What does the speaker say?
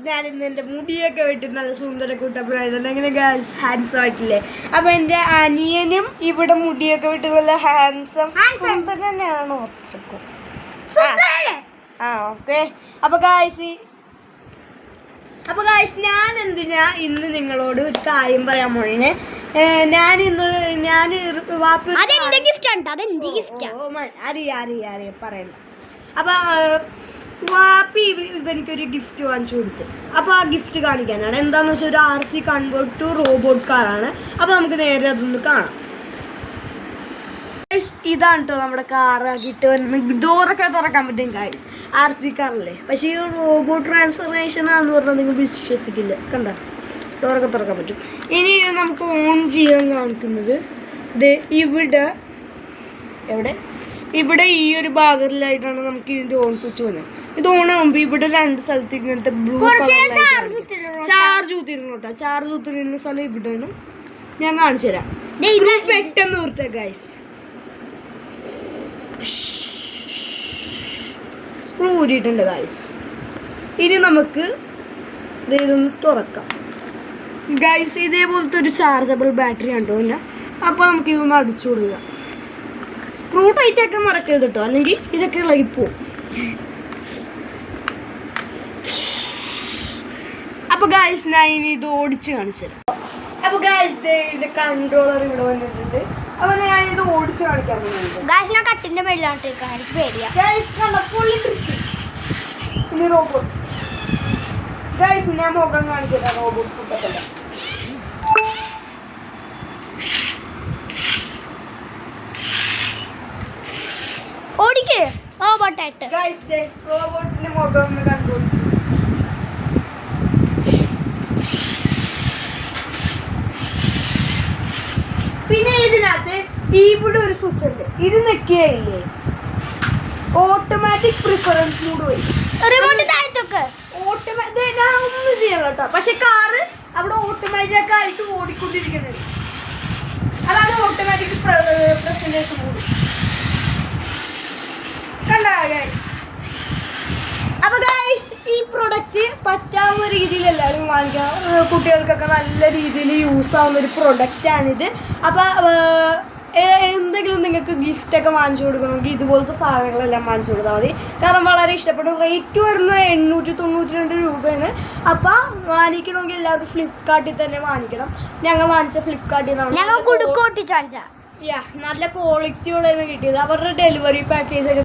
ഞാൻ ഇന്ന് എൻ്റെ മുടിയൊക്കെ വെട്ടി നല്ല സുന്ദര കൂട്ടപ്പനായിട്ടുണ്ട്. അങ്ങനെ ഗൈസ് ഹാൻഡ്സം ആയിട്ടില്ലേ? അപ്പം എൻ്റെ അനിയനും ഇവിടെ മുടിയൊക്കെ വെട്ടി നല്ല ഹാൻഡ്സം സുന്ദരൻ തന്നെയാണോ? ഓക്കെ. അപ്പോൾ ഗൈസ് ഞാൻ എന്തിനാ ഇന്ന് നിങ്ങളോട് ഒരു കാര്യം പറയാൻ പോണേ. ഞാൻ വാപ്പി അറിയാം പറയണ്ട. അപ്പൊ വാപ്പി ഇവനിക്കൊരു ഗിഫ്റ്റ് വാങ്ങിച്ചു കൊടുത്തു. അപ്പൊ ആ ഗിഫ്റ്റ് കാണിക്കാനാണ്. എന്താന്ന് വെച്ചാൽ ഒരു RC കൺവേർട്ട് ടു റോബോട്ട് കാറാണ്. അപ്പൊ നമുക്ക് നേരെ അതൊന്ന് കാണാം. ഇതാണ് കേട്ടോ നമ്മുടെ കാറാക്കിയിട്ട് വരുന്ന ഡോറൊക്കെ തുറക്കാൻ പറ്റും ഗൈസ്. RC കാറല്ലേ, പക്ഷേ ഈ റോബോട്ട് ട്രാൻസ്ഫർമേഷൻ ആണെന്ന് പറഞ്ഞാൽ നിങ്ങൾ വിശ്വസിക്കില്ല. കണ്ട, ഡോറൊക്കെ തുറക്കാൻ പറ്റും. ഇനി നമുക്ക് ഓൺ ചെയ്യാൻ കാണിക്കുന്നത് ഇവിടെ ഈ ഒരു ഭാഗത്തിലായിട്ടാണ് നമുക്ക് ഇതിൻ്റെ ഓൺ സ്വിച്ച് വരുന്നത്. ഇത് ഓൺ ആകുമ്പോൾ ഇവിടെ രണ്ട് സ്ഥലത്ത് ഇങ്ങനത്തെ ബ്ലൂ ചാർജ് കുത്തിരുന്നു കേട്ടോ. ചാർജ് കുത്തിരുന്ന സ്ഥലം ഇവിടെയാണ്. ഞാൻ കാണിച്ചു തരാം. പെട്ടെന്ന് ഊർട്ടെ ഗൈസ്. സ്ക്രൂ ഊരിയിട്ടുണ്ട് ഗൈസ്. ഇനി നമുക്ക് ഇതൊന്ന് തുറക്കാം ഗൈസ്. ഇതേപോലത്തെ ഒരു ചാർജബിൾ ബാറ്ററി ഉണ്ടോ പിന്നെ. അപ്പോൾ നമുക്ക് ഇതൊന്ന് അടിച്ചു കൊടുക്കാം. സ്ക്രൂ ടൈറ്റ് ആക്കാൻ മറക്കരുത് കേട്ടോ, അല്ലെങ്കിൽ ഇതൊക്കെ ഇളകിപ്പോവും. അപ്പോൾ ഗൈസ് ഞാൻ ഇനി ഇത് ഓടിച്ച് കാണിച്ചു തരാം. അപ്പോൾ ഗൈസ് ഇതിന്റെ കൺട്രോളർ ഇവിടെ വന്നിട്ടുണ്ട്. അപ്പൊ ഞാൻ ഇത് ഓടിച്ച് കാണിക്കാൻ പോകുന്നുണ്ട്. ഞാൻ കട്ടിന്റെ മേളിലോട്ട് പേടിയാ. ഇനി റോബോട്ട് ഗൈസ് ഞാൻ മുഖം കാണിച്ചിട്ടാ റോബോട്ട് കൂട്ടത്തില്ല. ഓടിക്കേ റോബോട്ടായിട്ട് ഗൈസ് റോബോട്ടിന്റെ മുഖം ഒന്ന് കണ്ടു. പിന്നെ ഇതിനകത്ത് ഇവിടെ ഒരു സ്വിച്ച് ഉണ്ട്. ഇത് നെക്കിയില്ലേ ഓട്ടോമാറ്റിക് പ്രിഫറൻസ് മൂഡ് വരും. ഞാൻ ഒന്നും ചെയ്യാൻ കേട്ടോ, പക്ഷെ കാറ് അവിടെ ഓട്ടോമാറ്റിക് ആയിട്ട് ഓടിക്കൊണ്ടിരിക്കുന്നത്. അതാണ് ഓട്ടോമാറ്റിക് പ്രസന്റേഷൻ മൂഡ്. കണ്ടോ ഗൈസ്? അപ്പൊ ഗൈസ് ഈ പ്രൊഡക്റ്റ് പറ്റാവുന്ന രീതിയിൽ എല്ലാവരും വാങ്ങിക്കാം. കുട്ടികൾക്കൊക്കെ നല്ല രീതിയിൽ യൂസ് ആവുന്ന ഒരു പ്രൊഡക്റ്റാണിത്. അപ്പോൾ എന്തെങ്കിലും നിങ്ങൾക്ക് ഗിഫ്റ്റൊക്കെ വാങ്ങിച്ചു കൊടുക്കണമെങ്കിൽ ഇതുപോലത്തെ സാധനങ്ങളെല്ലാം വാങ്ങിച്ചു കൊടുത്താൽ മതി. കാരണം വളരെ ഇഷ്ടപ്പെടും. റേറ്റ് വരുന്നത് 892 രൂപയാണ്. അപ്പോൾ വാങ്ങിക്കണമെങ്കിൽ എല്ലാവരും ഫ്ലിപ്കാർട്ടിൽ തന്നെ വാങ്ങിക്കണം. ഞങ്ങൾ വാങ്ങിച്ച ഫ്ലിപ്കാർട്ടിൽ നിന്നാണ്. ഞങ്ങൾ കുടുക്കോട്ടിച്ചാ നല്ല ക്വാളിറ്റിയോടെയാണ് കിട്ടിയത്. അവരുടെ ഡെലിവറി പാക്കേജ് ഒക്കെ